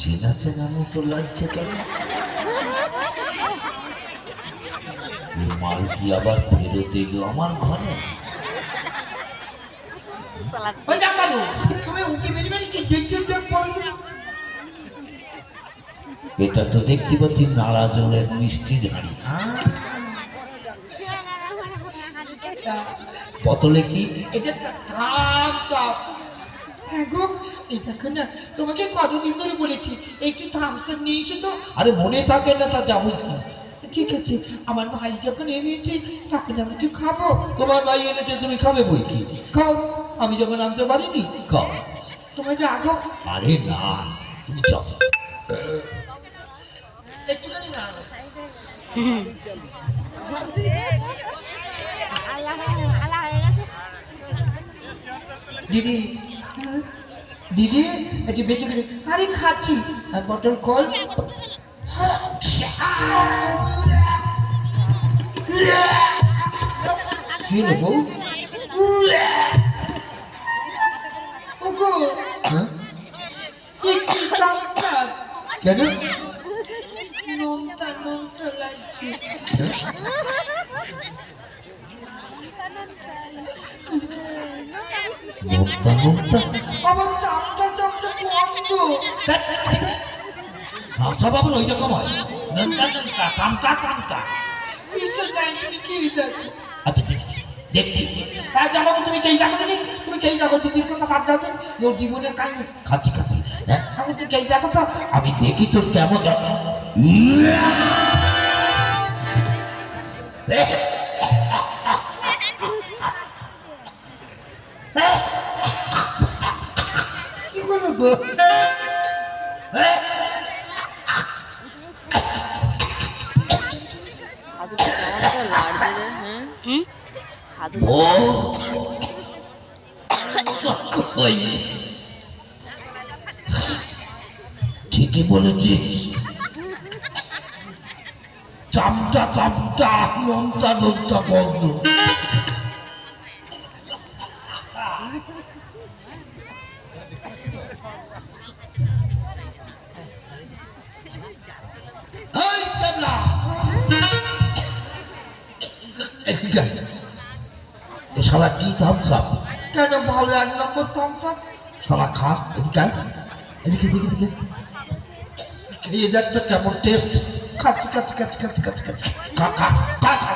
চেনা চেনা মতো লাগছে কেন? মাল কি আবার ফেরত এলো আমার ঘরে? এটা তো দেখতে পাচ্ছি নাড়া জলের মিষ্টি ঝাড়ি। বোতলে কি? এটা থাম চাপ। হ্যাঁ গো, এই দেখো না, তোমাকে কতদিন ধরে বলেছি একটু থামস আপ নিয়ে এসে তো। আরে মনে থাকে না তা যাবো। ঠিক আছে, আমার ভাই যখন এনেছে তখন আমি একটু খাবো। তোমার ভাই এনেছে তুমি খাবে বই কি? খাও। আমি যখন আনতে পারিনি খাও। তোমার রাখো। আরে না, তুমি যাও। একটুখানি রাখো। দিদি, দিদি একটু বেঁচে গেলে। আরে খাচ্ছি। আর বটল কল। কি হলো বউ? ওগো, একটু thumbs up। কেন? নোনতা নোনতা লাগছে। নোনতা নোনতা? আমার চামচা চামচা বন্ধ। থামসা বাবুর ওই রকম হয়। নোনতা নোনতা, চামচা চামচা। পিছন লাইন তুমি কি দেখো? আচ্ছা দেখছি দেখছি। হ্যাঁ জামাবো, তুমি কেই দেখো দিদি, তুমি কেই দেখো দিদির কথা বাদ দাও তো। ওর জীবনে কাই খাচ্ছি খাচ্ছি। হ্যাঁ আমি তো কেই দেখো তো। আমি দেখি তোর কেমন। কি বলো গো? ঠিকই বলেছিস, চামচা চামচা নোনতা নোনতা গন্ধ। এই ক্যাবলা, এদিকে আয়। এ শালা কি থামসা? কেন ভালো এক নম্বর thumbs up? শালা খা, এদিকে আয়। এদিকে এদিকে এদিকে খেয়ে দেখ তো কেমন টেস্ট। খাচ্ছি খাচ্ছি খাচ্ছি খাচ্ছি খাচ্ছি খাচ্ছি। খা খা খা খা।